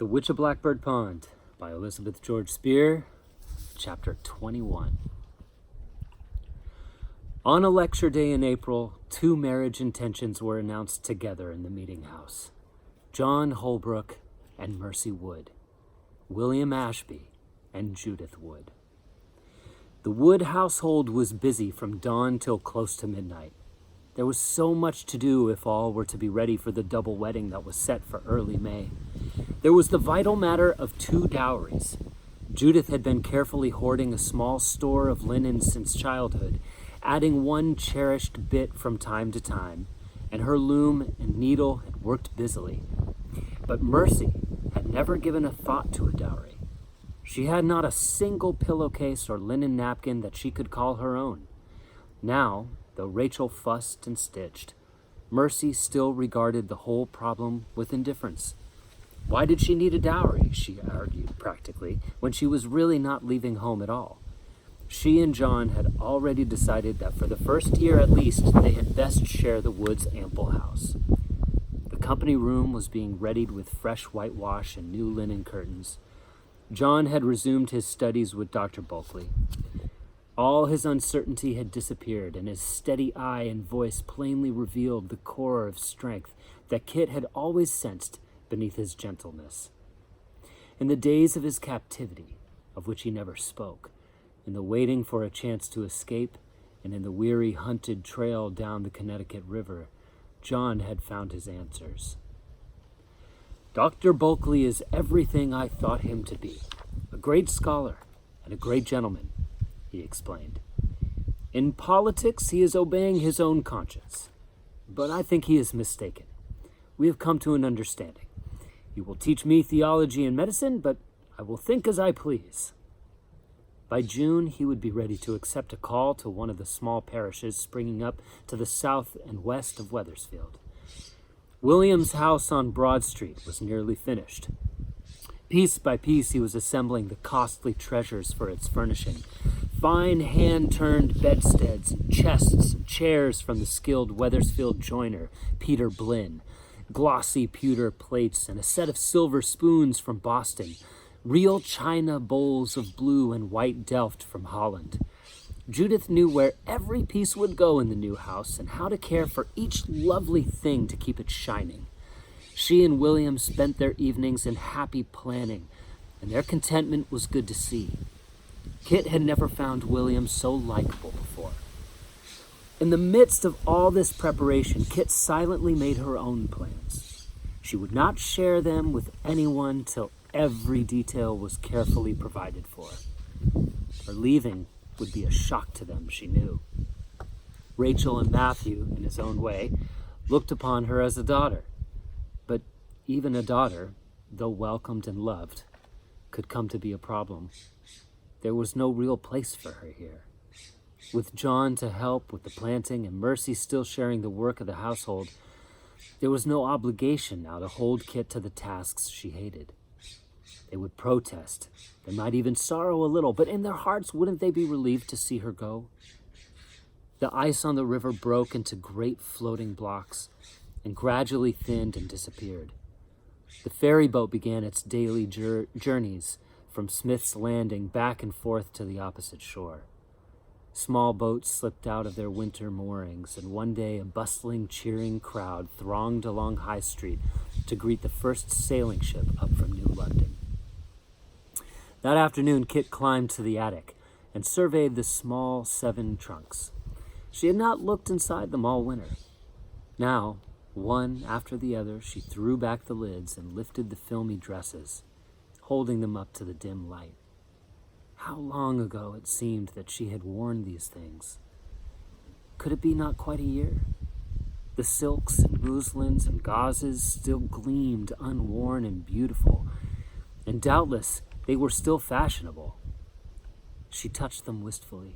The Witch of Blackbird Pond by Elizabeth George Spear, Chapter 21. On a lecture day in April, 2 marriage intentions were announced together in the meeting house. John Holbrook and Mercy Wood, William Ashby and Judith Wood. The Wood household was busy from dawn till close to midnight. There was so much to do if all were to be ready for the double wedding that was set for early May. There was the vital matter of 2 dowries. Judith had been carefully hoarding a small store of linen since childhood, adding 1 cherished bit from time to time, and her loom and needle had worked busily. But Mercy had never given a thought to a dowry. She had not a single pillowcase or linen napkin that she could call her own. Now, though Rachel fussed and stitched, Mercy still regarded the whole problem with indifference. Why did she need a dowry, she argued practically, when she was really not leaving home at all? She and John had already decided that for the first year at least, they had best share the Woods' ample house. The company room was being readied with fresh whitewash and new linen curtains. John had resumed his studies with Dr. Bulkley. All his uncertainty had disappeared, and his steady eye and voice plainly revealed the core of strength that Kit had always sensed beneath his gentleness. In the days of his captivity, of which he never spoke, in the waiting for a chance to escape, and in the weary hunted trail down the Connecticut River, John had found his answers. Dr. Bulkley is everything I thought him to be, a great scholar and a great gentleman, he explained. In politics, he is obeying his own conscience, but I think he is mistaken. We have come to an understanding. He will teach me theology and medicine, but I will think as I please. By June, he would be ready to accept a call to one of the small parishes springing up to the south and west of Wethersfield. William's house on Broad Street was nearly finished. Piece by piece, he was assembling the costly treasures for its furnishing. Fine hand-turned bedsteads, and chests, and chairs from the skilled Wethersfield joiner, Peter Blinn, glossy pewter plates, and a set of silver spoons from Boston, real china bowls of blue and white Delft from Holland. Judith knew where every piece would go in the new house and how to care for each lovely thing to keep it shining. She and William spent their evenings in happy planning, and their contentment was good to see. Kit had never found William so likable before. In the midst of all this preparation, Kit silently made her own plans. She would not share them with anyone till every detail was carefully provided for. Her leaving would be a shock to them, she knew. Rachel and Matthew, in his own way, looked upon her as a daughter. But even a daughter, though welcomed and loved, could come to be a problem. There was no real place for her here. With John to help with the planting and Mercy still sharing the work of the household, there was no obligation now to hold Kit to the tasks she hated. They would protest. They might even sorrow a little, but in their hearts, wouldn't they be relieved to see her go? The ice on the river broke into great floating blocks and gradually thinned and disappeared. The ferry boat began its daily journeys from Smith's Landing back and forth to the opposite shore. Small boats slipped out of their winter moorings, and one day a bustling, cheering crowd thronged along High Street to greet the first sailing ship up from New London. That afternoon, Kit climbed to the attic and surveyed the small 7 trunks. She had not looked inside them all winter. Now, one after the other, she threw back the lids and lifted the filmy dresses, holding them up to the dim light. How long ago it seemed that she had worn these things. Could it be not quite a year? The silks and muslins and gauzes still gleamed unworn and beautiful, and doubtless they were still fashionable. She touched them wistfully.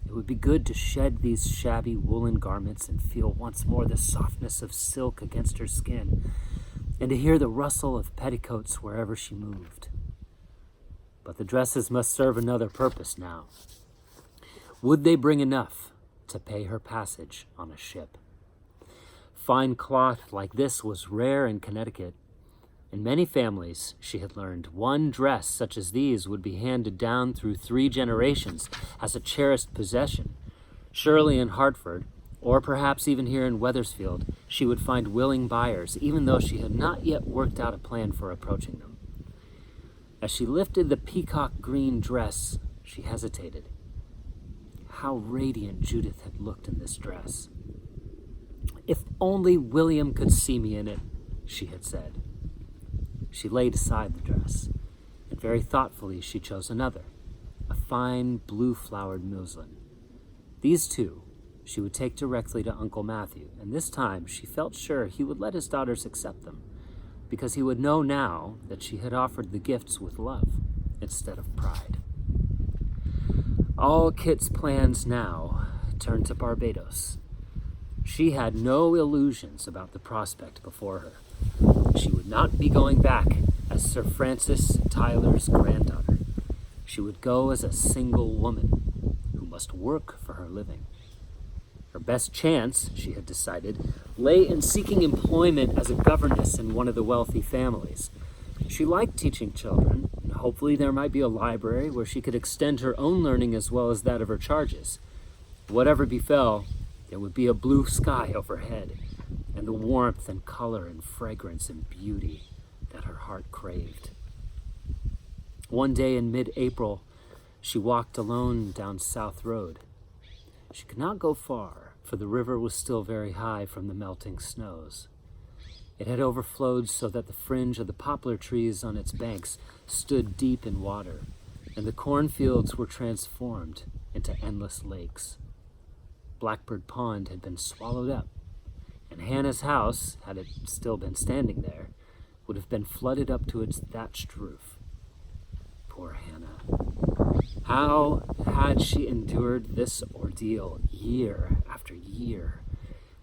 It would be good to shed these shabby woolen garments and feel once more the softness of silk against her skin, and to hear the rustle of petticoats wherever she moved. But the dresses must serve another purpose now. Would they bring enough to pay her passage on a ship? Fine cloth like this was rare in Connecticut. In many families, she had learned, one dress such as these would be handed down through 3 generations as a cherished possession. Surely in Hartford, or perhaps even here in Wethersfield, she would find willing buyers, even though she had not yet worked out a plan for approaching them. As she lifted the peacock green dress, she hesitated. How radiant Judith had looked in this dress. "If only William could see me in it," she had said. She laid aside the dress, and very thoughtfully she chose another, a fine blue-flowered muslin. These two she would take directly to Uncle Matthew, and this time she felt sure he would let his daughters accept them, because he would know now that she had offered the gifts with love instead of pride. All Kit's plans now turned to Barbados. She had no illusions about the prospect before her. She would not be going back as Sir Francis Tyler's granddaughter. She would go as a single woman who must work for her living. Her best chance, she had decided, lay in seeking employment as a governess in one of the wealthy families. She liked teaching children, and hopefully there might be a library where she could extend her own learning as well as that of her charges. Whatever befell, there would be a blue sky overhead, and the warmth and color and fragrance and beauty that her heart craved. One day in mid-April, she walked alone down South Road. She could not go far, for the river was still very high from the melting snows. It had overflowed so that the fringe of the poplar trees on its banks stood deep in water, and the cornfields were transformed into endless lakes. Blackbird Pond had been swallowed up, and Hannah's house, had it still been standing there, would have been flooded up to its thatched roof. Poor Hannah. How had she endured this ordeal year after year,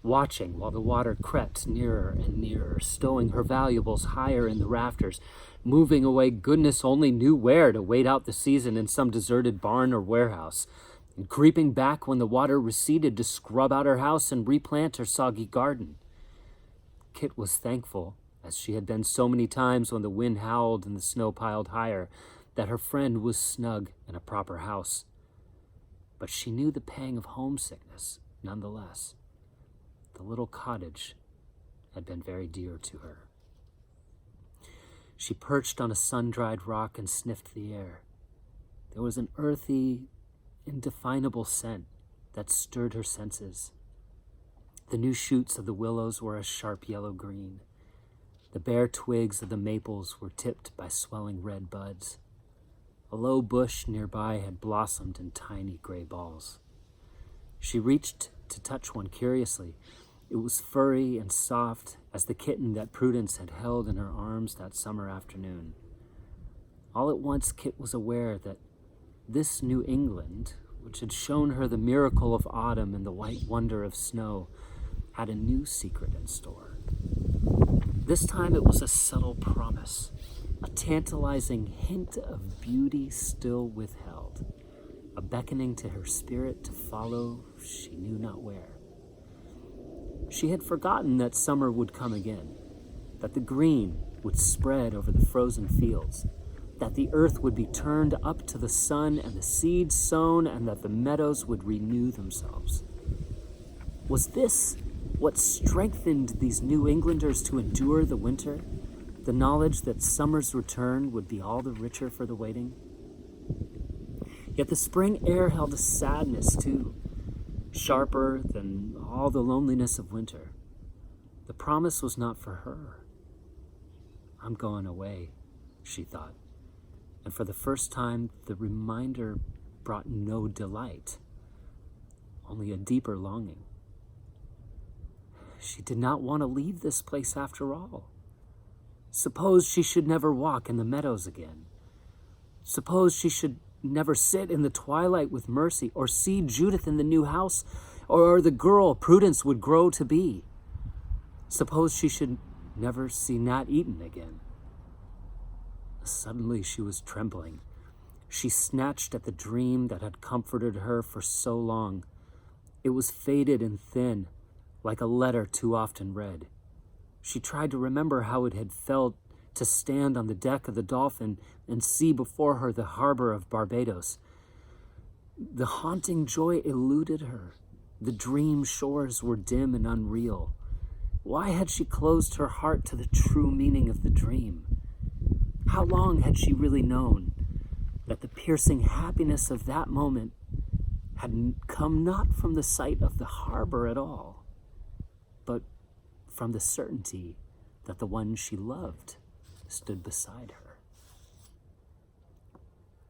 watching while the water crept nearer and nearer, stowing her valuables higher in the rafters, moving away goodness only knew where to wait out the season in some deserted barn or warehouse, and creeping back when the water receded to scrub out her house and replant her soggy garden. Kit was thankful, as she had been so many times when the wind howled and the snow piled higher, that her friend was snug in a proper house. But she knew the pang of homesickness nonetheless. The little cottage had been very dear to her. She perched on a sun-dried rock and sniffed the air. There was an earthy, indefinable scent that stirred her senses. The new shoots of the willows were a sharp yellow-green. The bare twigs of the maples were tipped by swelling red buds. A low bush nearby had blossomed in tiny gray balls. She reached to touch one curiously. It was furry and soft as the kitten that Prudence had held in her arms that summer afternoon. All at once Kit was aware that this New England, which had shown her the miracle of autumn and the white wonder of snow, had a new secret in store. This time it was a subtle promise, a tantalizing hint of beauty still withheld, a beckoning to her spirit to follow she knew not where. She had forgotten that summer would come again, that the green would spread over the frozen fields, that the earth would be turned up to the sun and the seeds sown, and that the meadows would renew themselves. Was this what strengthened these New Englanders to endure the winter? The knowledge that summer's return would be all the richer for the waiting? Yet the spring air held a sadness too, sharper than all the loneliness of winter. The promise was not for her. "I'm going away," she thought, and for the first time the reminder brought no delight, only a deeper longing. She did not want to leave this place after all. Suppose she should never walk in the meadows again. Suppose she should never sit in the twilight with Mercy, or see Judith in the new house, or the girl Prudence would grow to be. Suppose she should never see Nat Eaton again. Suddenly she was trembling. She snatched at the dream that had comforted her for so long. It was faded and thin, like a letter too often read. She tried to remember how it had felt to stand on the deck of the Dolphin and see before her the harbor of Barbados. The haunting joy eluded her. The dream shores were dim and unreal. Why had she closed her heart to the true meaning of the dream? How long had she really known that the piercing happiness of that moment had come not from the sight of the harbor at all, but from the certainty that the one she loved stood beside her?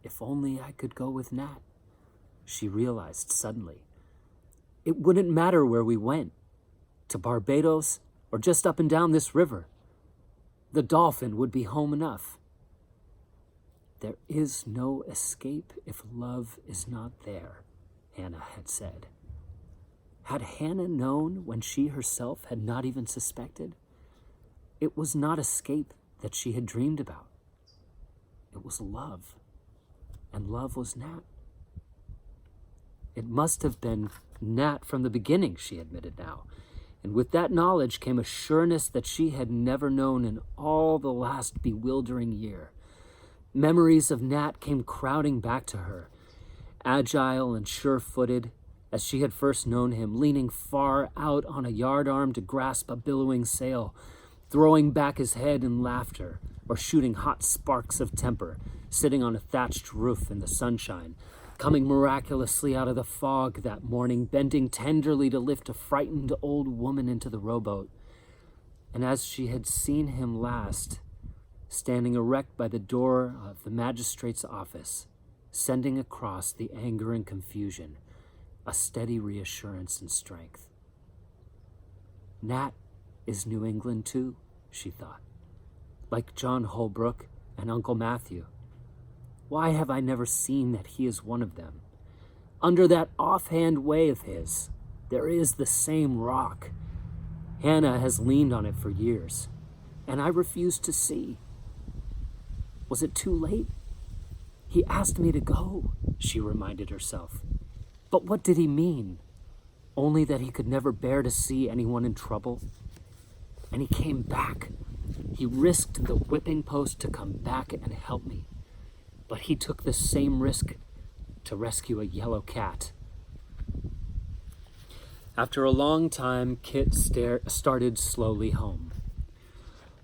If only I could go with Nat, she realized suddenly. It wouldn't matter where we went, to Barbados or just up and down this river. The Dolphin would be home enough. There is no escape if love is not there, Hannah had said. Had Hannah known when she herself had not even suspected? It was not escape that she had dreamed about. It was love, and love was Nat. It must have been Nat from the beginning, she admitted now, and with that knowledge came a sureness that she had never known in all the last bewildering year. Memories of Nat came crowding back to her, agile and sure-footed, as she had first known him, leaning far out on a yardarm to grasp a billowing sail, throwing back his head in laughter, or shooting hot sparks of temper, sitting on a thatched roof in the sunshine, coming miraculously out of the fog that morning, bending tenderly to lift a frightened old woman into the rowboat. And as she had seen him last, standing erect by the door of the magistrate's office, sending across the anger and confusion a steady reassurance and strength. Nat is New England too, she thought, like John Holbrook and Uncle Matthew. Why have I never seen that he is one of them? Under that offhand way of his, there is the same rock. Hannah has leaned on it for years, and I refuse to see. Was it too late? He asked me to go, she reminded herself. But what did he mean? Only that he could never bear to see anyone in trouble? And he came back. He risked the whipping post to come back and help me. But he took the same risk to rescue a yellow cat. After a long time, Kit started slowly home.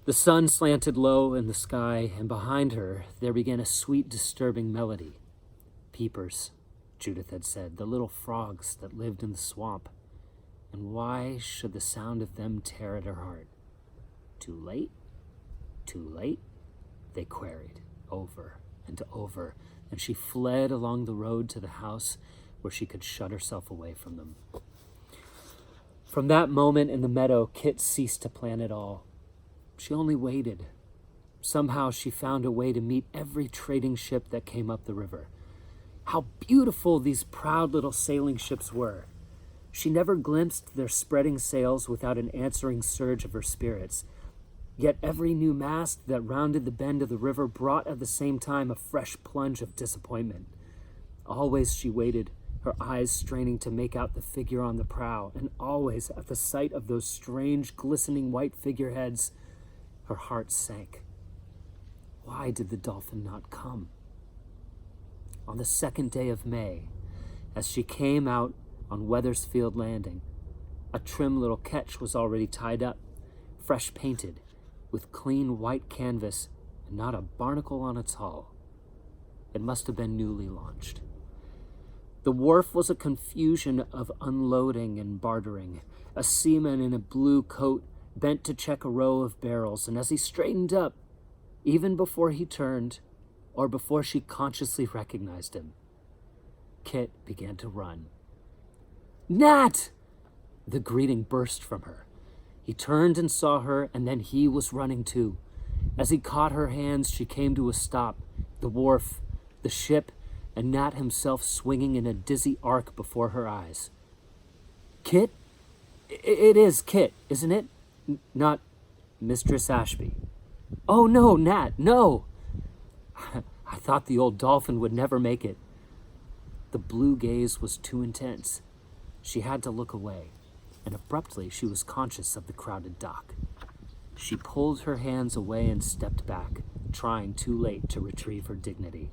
The sun slanted low in the sky, and behind her there began a sweet, disturbing melody. Peepers, Judith had said, the little frogs that lived in the swamp. And why should the sound of them tear at her heart? Too late? Too late? They queried, over and over, and she fled along the road to the house where she could shut herself away from them. From that moment in the meadow, Kit ceased to plan at all. She only waited. Somehow she found a way to meet every trading ship that came up the river. How beautiful these proud little sailing ships were. She never glimpsed their spreading sails without an answering surge of her spirits. Yet every new mast that rounded the bend of the river brought at the same time a fresh plunge of disappointment. Always she waited, her eyes straining to make out the figure on the prow, and always at the sight of those strange, glistening white figureheads, her heart sank. Why did the Dolphin not come? On the 2nd day of May, as she came out on Wethersfield Landing, a trim little ketch was already tied up, fresh painted, with clean white canvas and not a barnacle on its hull. It must have been newly launched. The wharf was a confusion of unloading and bartering. A seaman in a blue coat bent to check a row of barrels, and as he straightened up, even before he turned, or before she consciously recognized him, Kit began to run. Nat! The greeting burst from her. He turned and saw her, and then he was running too. As he caught her hands, she came to a stop. The wharf, the ship, and Nat himself swinging in a dizzy arc before her eyes. Kit? It is Kit, isn't it? Not Mistress Ashby. Oh, no, Nat, no! I thought the old Dolphin would never make it. The blue gaze was too intense. She had to look away, and abruptly she was conscious of the crowded dock. She pulled her hands away and stepped back, trying too late to retrieve her dignity.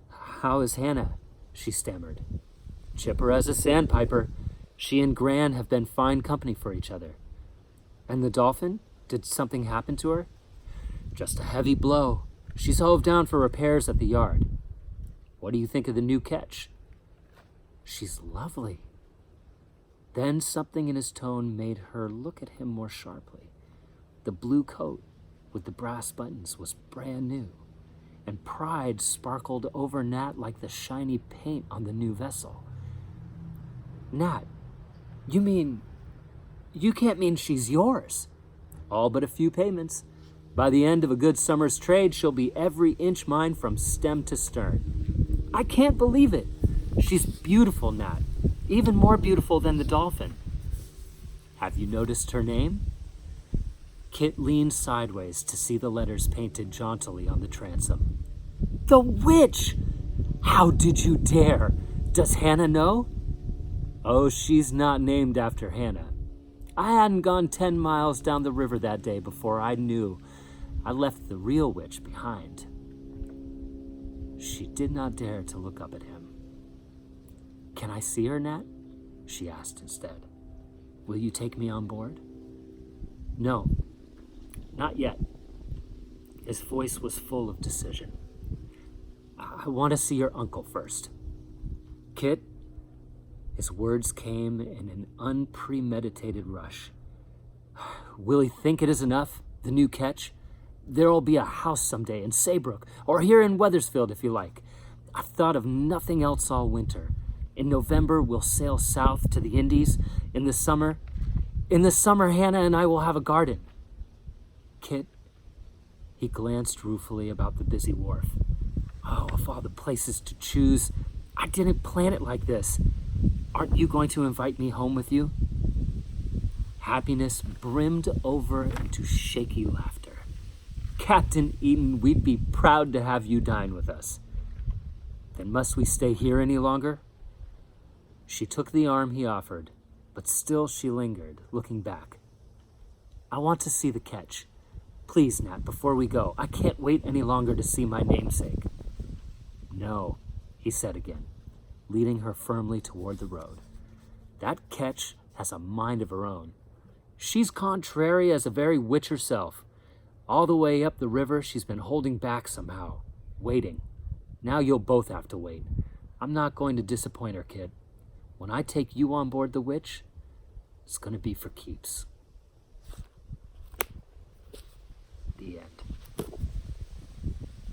"How is Hannah?" she stammered. "Chipper as a sandpiper. She and Gran have been fine company for each other." "And the dolphin? Did something happen to her?" "Just a heavy blow. She's hove down for repairs at the yard." "What do you think of the new catch?" "She's lovely." Then something in his tone made her look at him more sharply. The blue coat with the brass buttons was brand new, and pride sparkled over Nat like the shiny paint on the new vessel. "Nat, you can't mean she's yours?" "All but a few payments. By the end of a good summer's trade, she'll be every inch mine from stem to stern." "I can't believe it. She's beautiful, Nat. Even more beautiful than the dolphin." "Have you noticed her name?" Kit leaned sideways to see the letters painted jauntily on the transom. "The witch! How did you dare? Does Hannah know?" "Oh, she's not named after Hannah. I hadn't gone 10 miles down the river that day before I knew I left the real witch behind." She did not dare to look up at him. "Can I see her, Nat?" she asked instead. "Will you take me on board?" "No, not yet." His voice was full of decision. "I want to see your uncle first." "Kit," his words came in an unpremeditated rush, "will he think it is enough, the new catch? There'll be a house someday in Saybrook, or here in Weathersfield if you like. I've thought of nothing else all winter. In November, we'll sail south to the Indies. In the summer, Hannah and I will have a garden." "Kit," he glanced ruefully about the busy wharf. "Oh, of all the places to choose, I didn't plan it like this. Aren't you going to invite me home with you?" Happiness brimmed over into shaky laughter. "Captain Eaton, we'd be proud to have you dine with us." "Then must we stay here any longer?" She took the arm he offered, but still she lingered, looking back. "I want to see the catch. Please, Nat, before we go. I can't wait any longer to see my namesake." "No," he said again, leading her firmly toward the road. "That catch has a mind of her own. She's contrary as a very witch herself. All the way up the river, she's been holding back somehow, waiting. Now you'll both have to wait. I'm not going to disappoint her, Kit. When I take you on board the witch, it's going to be for keeps." The end.